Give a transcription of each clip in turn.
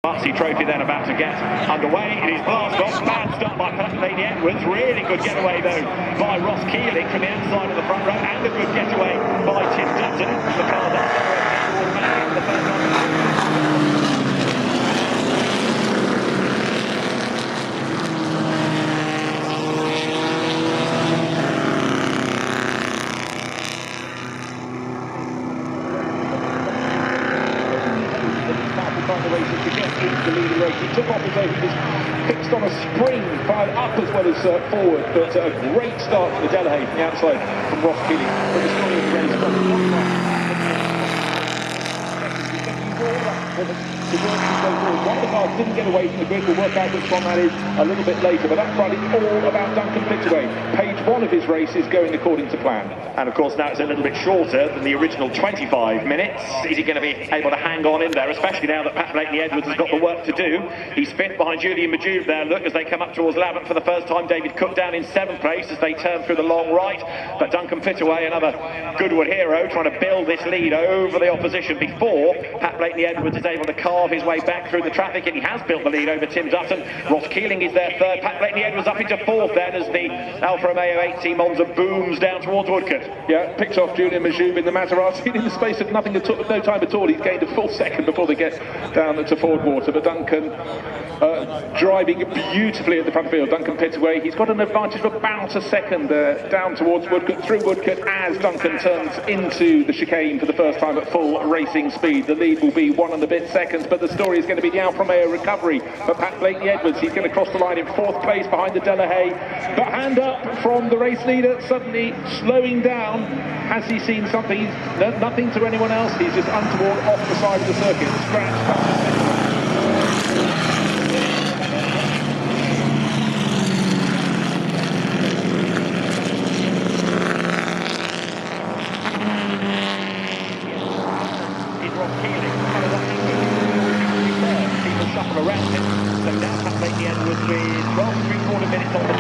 Varzi trophy then about to get underway. It is blast off. Bad start by Pat Lady Edwards. Really good getaway though by Ross Keeling from the outside of the front row, and a good getaway by Tim Dutton. The car that accelerated towards Manning for the first time. He took off as though he was fixed on a spring, fired up as well as forward, but a great start for the Delahaye from the outside from Ross Keeling. But the story of the race one of the cars didn't get away from the grid. We'll work out which one that is a little bit later, but that ride is all about Duncan Fittaway. Page one of his race is going according to plan. And of course now it's a little bit shorter than the original 25 minutes. Is he going to be able to hang on in there, especially now that Pat Blakeney Edwards has got the work to do? He's fifth behind Julian Majube there, look, as they come up towards Lavant for the first time. David Cook down in seventh place as they turn through the long right. But Duncan Fittaway, another Goodwood hero, trying to build this lead over the opposition before Pat Blakeney Edwards is able to carve his way back through the traffic, and he has built the lead over Tim Dutton. Ross Keeling is there third. Pat Blakeney Edwards up into fourth then as the Alfa Romeo 8 Monza booms down towards Woodcote. Yeah, picks off Julian Majube in the Maserati in the space of no time at all. He's gained a full second before they get down to Ford Water, but Duncan driving beautifully at the front field. Duncan Fittaway, he's got an advantage of about a second down towards Woodcote, through Woodcote, as Duncan turns into the chicane for the first time at full racing speed. The lead will be 1 and a bit seconds, but the story is going to be the Alfa Romeo recovery for Pat Blakeney Edwards. He's going to cross the line in fourth place behind the Delahaye. But hand up from the race leader, suddenly slowing down. Has he seen something? Nothing to anyone else. He's just untoward off the side of the circuit. Scratch. around him. So now Pat Blakeney Edwards with 12 3/4 minutes on the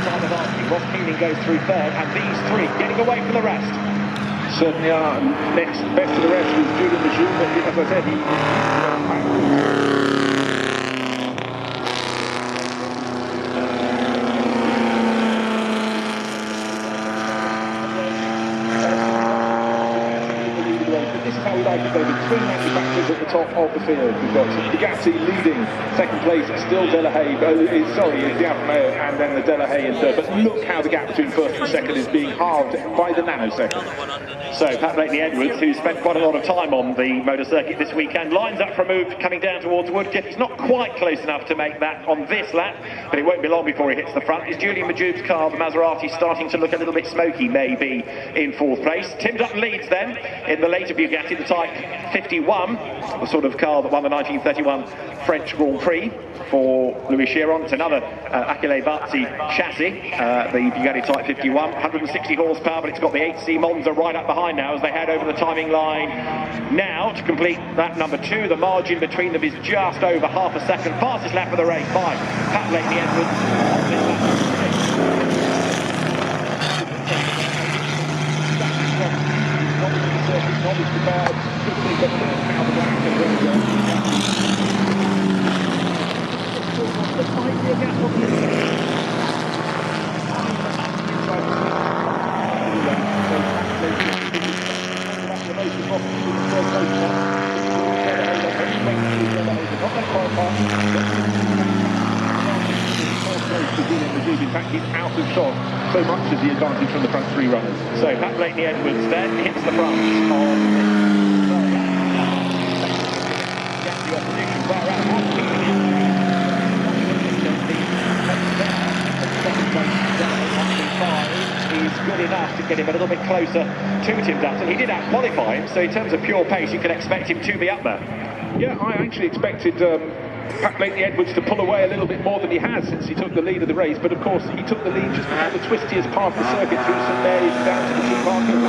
side of Varzi. Ross Keeling goes through third, and these three getting away from the rest. Certainly are. Next best to the rest was Julian Majube, but as I said, this is how we like it, though. The three manufacturers at the top of the field. We've got Bugatti leading second place, still Delahaye, it's the Alfa Romeo, and then the Delahaye in third. But look how the gap between first and second is being halved by the nanosecond. So Pat Blakeney Edwards, who spent quite a lot of time on the motor circuit this weekend, lines up for a move coming down towards Woodcote. He's not quite close enough to make that on this lap, but it won't be long before he hits the front. Is Julian Majube's car, the Maserati, starting to look a little bit smoky, maybe in fourth place. Tim Dutton leads then in the later Bugatti, the Type 51, the sort of car that won the 1931 French Grand Prix for Louis Chiron. It's another Achille Varzi chassis, the Bugatti Type 51, 160 horsepower, but it's got the 8C Monza right up behind now as they head over the timing line. Now, to complete that number two, the margin between them is just over half a second. Fastest lap of the race by Pat Blakeney Edwards on this lap. In fact, he's out of shot so much as the advantage from the front three runners. So Pat Blakeney Edwards then hits the front on gets the opposition far out. Is good enough to get him a little bit closer to Tim Dutton. He did out-qualify him, so in terms of pure pace, you could expect him to be up there. Yeah, I actually expected Pat Blakeney Edwards to pull away a little bit more than he has since he took the lead of the race, but of course he took the lead just before the twistiest part of the circuit through St Mary's and down to the two parking.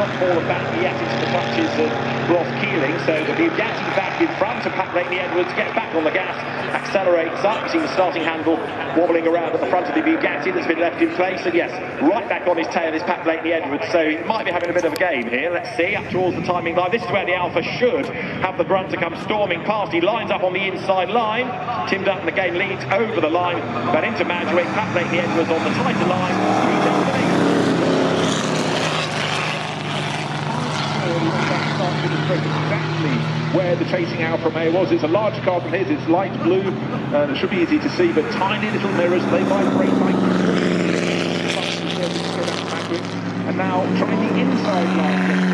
not fallen back yet into the clutches of Ross Keeling, so the Bugatti back in front, and Pat Blakeney-Edwards gets back on the gas, accelerates up. You see the starting handle wobbling around at the front of the Bugatti that's been left in place, and yes, right back on his tail is Pat Blakeney-Edwards, so he might be having a bit of a game here. Let's see, up towards the timing line. This is where the Alpha should have the grunt to come storming past. He lines up on the inside line. Tim Dutton again leads over the line, but into Madgewick. Pat Blakeney-Edwards on the tighter line. He's out the lead. Exactly where the chasing Alfa Romeo was. It's a larger car from his, it's light blue, and it should be easy to see, but tiny little mirrors, they vibrate like and now trying the inside line.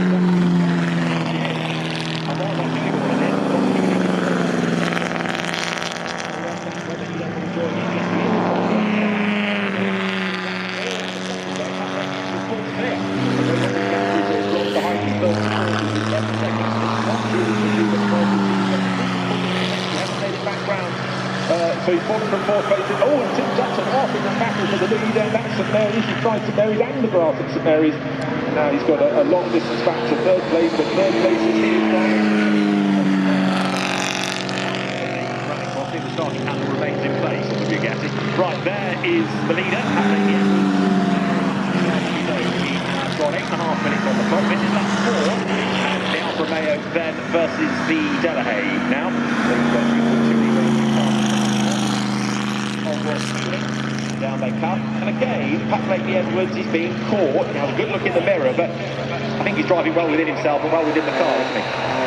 So he's fallen from fourth place. Oh, and Tim Dutton off in the battle for the lead, and that's St Mary's. He tried St Mary's and the grass at St Mary's. Now he's got a long distance back to third place, but third place is here. The starting handle remains in place on the Bugatti. Right, there is the leader. He's got 8.5 minutes on the clock. This is lap 4, and the Alfa Romeo then versus the Delahaye now. Down they come, and again Pat Blakeney-Edwards is being caught. He has a good look in the mirror, but I think he's driving well within himself and well within the car, isn't he?